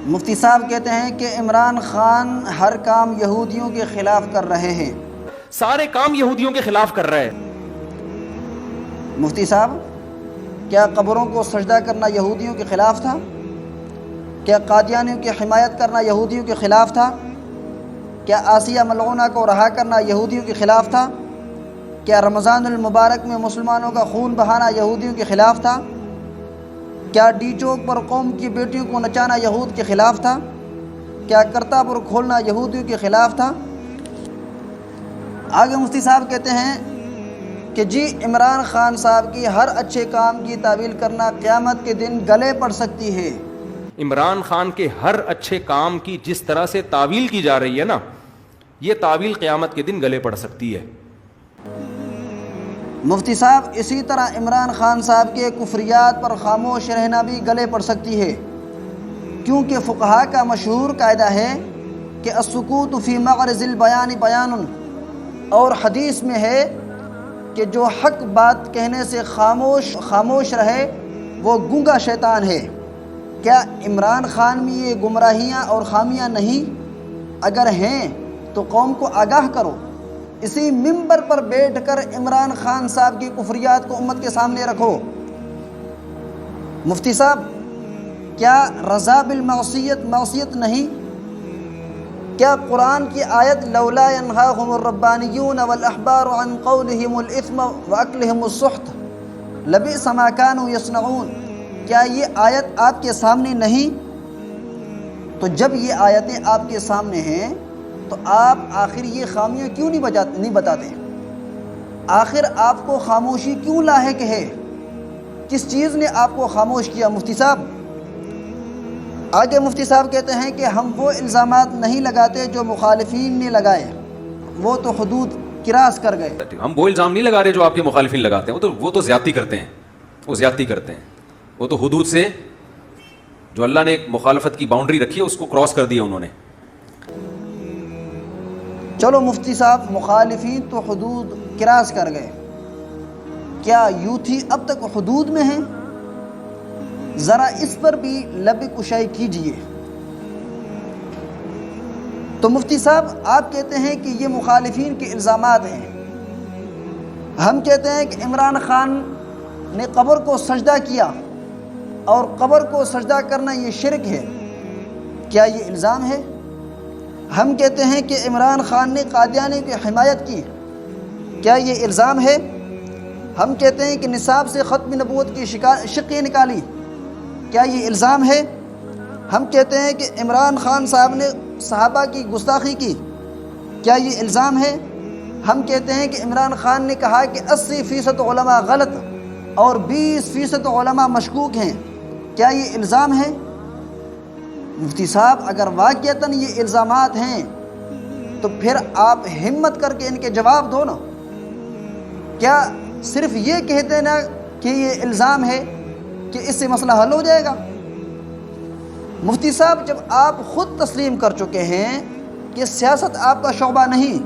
مفتی صاحب کہتے ہیں کہ عمران خان ہر کام یہودیوں کے خلاف کر رہے ہیں۔ سارے کام یہودیوں کے خلاف کر رہے ہیں۔ مفتی صاحب، کیا قبروں کو سجدہ کرنا یہودیوں کے خلاف تھا؟ کیا قادیانیوں کی حمایت کرنا یہودیوں کے خلاف تھا؟ کیا آسیہ ملعونہ کو رہا کرنا یہودیوں کے خلاف تھا؟ کیا رمضان المبارک میں مسلمانوں کا خون بہانا یہودیوں کے خلاف تھا؟ کیا ڈی چوک پر قوم کی بیٹیوں کو نچانا یہود کے خلاف تھا؟ کیا کرتاپور کھولنا یہودیوں کے خلاف تھا؟ آگے مفتی صاحب کہتے ہیں کہ جی عمران خان صاحب کی ہر اچھے کام کی تعویل کرنا قیامت کے دن گلے پڑ سکتی ہے۔ عمران خان کے ہر اچھے کام کی جس طرح سے تعویل کی جا رہی ہے نا، یہ تعویل قیامت کے دن گلے پڑ سکتی ہے۔ مفتی صاحب، اسی طرح عمران خان صاحب کے کفریات پر خاموش رہنا بھی گلے پڑ سکتی ہے، کیونکہ فقہاء کا مشہور قاعدہ ہے کہ السکوت فی معرض البیان بیان، اور حدیث میں ہے کہ جو حق بات کہنے سے خاموش رہے وہ گونگا شیطان ہے۔ کیا عمران خان میں یہ گمراہیاں اور خامیاں نہیں؟ اگر ہیں تو قوم کو آگاہ کرو۔ اسی منبر پر بیٹھ کر عمران خان صاحب کی کفریات کو امت کے سامنے رکھو۔ مفتی صاحب، کیا رضا بالمعصیت معصیت نہیں؟ کیا قرآن کی آیت لولا ینہاہم الربانیون والاحبار عن قولہم الاثم واکلہم السحت لبئس ما کانوا یصنعون، کیا یہ آیت آپ کے سامنے نہیں؟ تو جب یہ آیتیں آپ کے سامنے ہیں تو آپ آخر یہ خامیاں کیوں نہیں بتاتے؟ آخر آپ کو خاموشی کیوں لاحق ہے؟ کس چیز نے آپ کو خاموش کیا مفتی صاحب؟ آگے مفتی صاحب کہتے ہیں کہ ہم وہ الزامات نہیں لگاتے جو مخالفین نے لگائے، وہ تو حدود کراس کر گئے۔ ہم وہ الزام نہیں لگا رہے جو آپ کے مخالفین لگاتے ہیں، وہ تو زیادتی کرتے ہیں، وہ تو حدود سے جو اللہ نے ایک مخالفت کی باؤنڈری رکھی ہے اس کو کراس کر دیا انہوں نے۔ چلو مفتی صاحب، مخالفین تو حدود کراس کر گئے، کیا یوتھی اب تک حدود میں ہیں؟ ذرا اس پر بھی لب کشائی کیجئے۔ تو مفتی صاحب، آپ کہتے ہیں کہ یہ مخالفین کے الزامات ہیں، ہم کہتے ہیں کہ عمران خان نے قبر کو سجدہ کیا اور قبر کو سجدہ کرنا یہ شرک ہے، کیا یہ الزام ہے؟ ہم کہتے ہیں کہ عمران خان نے قادیانی کی حمایت کی، کیا یہ الزام ہے؟ ہم کہتے ہیں کہ نصاب سے ختم نبوت کی شقیں نکالی، کیا یہ الزام ہے؟ ہم کہتے ہیں کہ عمران خان صاحب نے صحابہ کی گستاخی کی، کیا یہ الزام ہے؟ ہم کہتے ہیں کہ عمران خان نے کہا کہ 80% علماء غلط اور 20% علماء مشکوک ہیں، کیا یہ الزام ہے؟ مفتی صاحب، اگر واقعتاً یہ الزامات ہیں تو پھر آپ ہمت کر کے ان کے جواب دو نا۔ کیا صرف یہ کہتے نا کہ یہ الزام ہے کہ اس سے مسئلہ حل ہو جائے گا؟ مفتی صاحب، جب آپ خود تسلیم کر چکے ہیں کہ سیاست آپ کا شعبہ نہیں،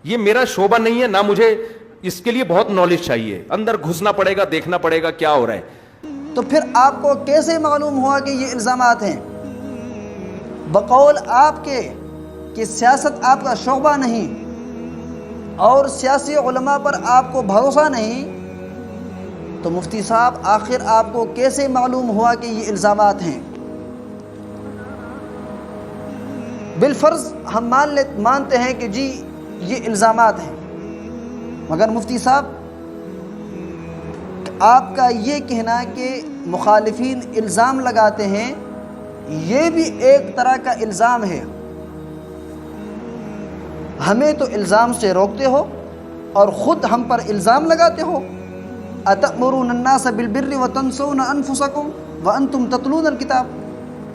یہ میرا شعبہ نہیں ہے، نہ مجھے اس کے لیے بہت نالج چاہیے، اندر گھسنا پڑے گا، دیکھنا پڑے گا کیا ہو رہا ہے، تو پھر آپ کو کیسے معلوم ہوا کہ یہ الزامات ہیں؟ بقول آپ کے کہ سیاست آپ کا شعبہ نہیں اور سیاسی علماء پر آپ کو بھروسہ نہیں، تو مفتی صاحب آخر آپ کو کیسے معلوم ہوا کہ یہ الزامات ہیں؟ بالفرض ہم مانتے ہیں کہ جی یہ الزامات ہیں، مگر مفتی صاحب آپ کا یہ کہنا کہ مخالفین الزام لگاتے ہیں، یہ بھی ایک طرح کا الزام ہے۔ ہمیں تو الزام سے روکتے ہو اور خود ہم پر الزام لگاتے ہو۔ اتأمرون الناس بالبر وتنسون انفسکم وانتم تتلون الکتاب،